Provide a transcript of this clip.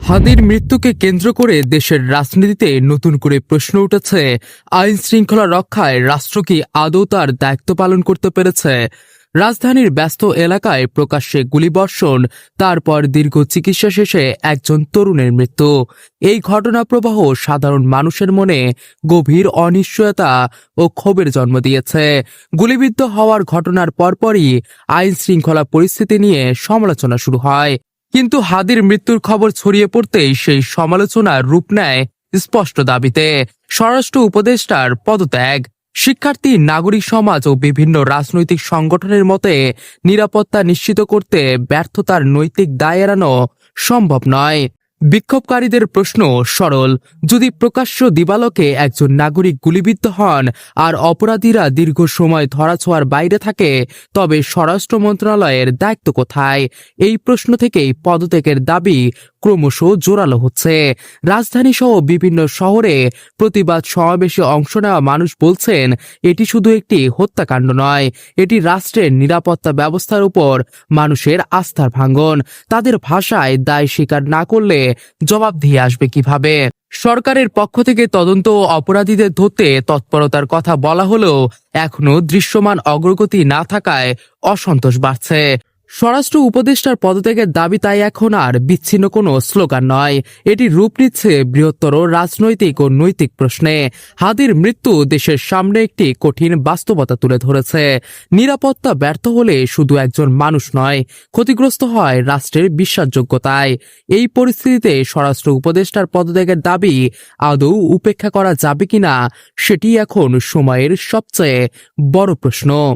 হাদির মৃত্যুকে কেন্দ্র করে দেশের রাজনীতিতে নতুন করে প্রশ্ন উঠেছে, আইন শৃঙ্খলা রক্ষায় রাষ্ট্র কি আদৌ তার দায়িত্ব পালন করতে পেরেছে? রাজধানীর ব্যস্ত এলাকায় প্রকাশ্যে গুলিবর্ষণ, তারপর দীর্ঘ চিকিৎসা শেষে একজন তরুণের মৃত্যু। এই ঘটনা প্রবাহ সাধারণ মানুষের মনে গভীর অনিশ্চয়তা ও ক্ষোভের জন্ম দিয়েছে। গুলিবিদ্ধ হওয়ার ঘটনার পরপরই আইন শৃঙ্খলা পরিস্থিতি নিয়ে সমালোচনা শুরু হয়। কিন্তু হাদির মৃত্যুর খবর ছড়িয়ে পড়তেই সেই সমালোচনার রূপ নেয় স্পষ্ট দাবিতে স্বরাষ্ট্র উপদেষ্টার পদত্যাগ। শিক্ষার্থী, নাগরিক সমাজ ও বিভিন্ন রাজনৈতিক সংগঠনের মতে নিরাপত্তা নিশ্চিত করতে ব্যর্থতার নৈতিক দায় এড়ানো সম্ভব নয়। বিক্ষোভকারীদের প্রশ্ন সরল, যদি প্রকাশ্য দিবালোকে একজন নাগরিক গুলিবিদ্ধ হন আর অপরাধীরা দীর্ঘ সময় ধরাছোঁয়ার বাইরে থাকে, তবে স্বরাষ্ট্র মন্ত্রণালয়ের দায়িত্ব কোথায়? এই প্রশ্ন থেকেই পদত্যাগের দাবি ক্রমশ জোরালো হচ্ছে। রাজধানী সহ বিভিন্ন শহরে প্রতিবাদ সমাবেশে অংশ নেওয়া মানুষ বলছেন, এটি শুধু একটি হত্যাকাণ্ড নয়, এটি রাষ্ট্রের নিরাপত্তা ব্যবস্থার উপর মানুষের আস্থার ভাঙন। তাদের ভাষায়, দায় স্বীকার না করলে জবাবদিহি আসবে কিভাবে? সরকারের পক্ষ থেকে তদন্ত ও অপরাধীদের ধরতে তৎপরতার কথা বলা হলেও এখনো দৃশ্যমান অগ্রগতি না থাকায় অসন্তোষ বাড়ছে। স্বরাষ্ট্র উপদেষ্টার পদত্যাগের দাবি তাই এখন আর বিচ্ছিন্ন কোনো স্লোগান নয়, এটি রূপ নিচ্ছে বৃহত্তর রাজনৈতিক ও নৈতিক প্রশ্নে। হাদির মৃত্যু দেশের সামনে একটি কঠিন বাস্তবতা তুলে ধরেছে। নিরাপত্তা ব্যর্থ হলে শুধু একজন মানুষ নয়, ক্ষতিগ্রস্ত হয় রাষ্ট্রের বিশ্বাসযোগ্যতায়। এই পরিস্থিতিতে স্বরাষ্ট্র উপদেষ্টার পদত্যাগের দাবি আদৌ উপেক্ষা করা যাবে কিনা, সেটি এখন সময়ের সবচেয়ে বড় প্রশ্ন।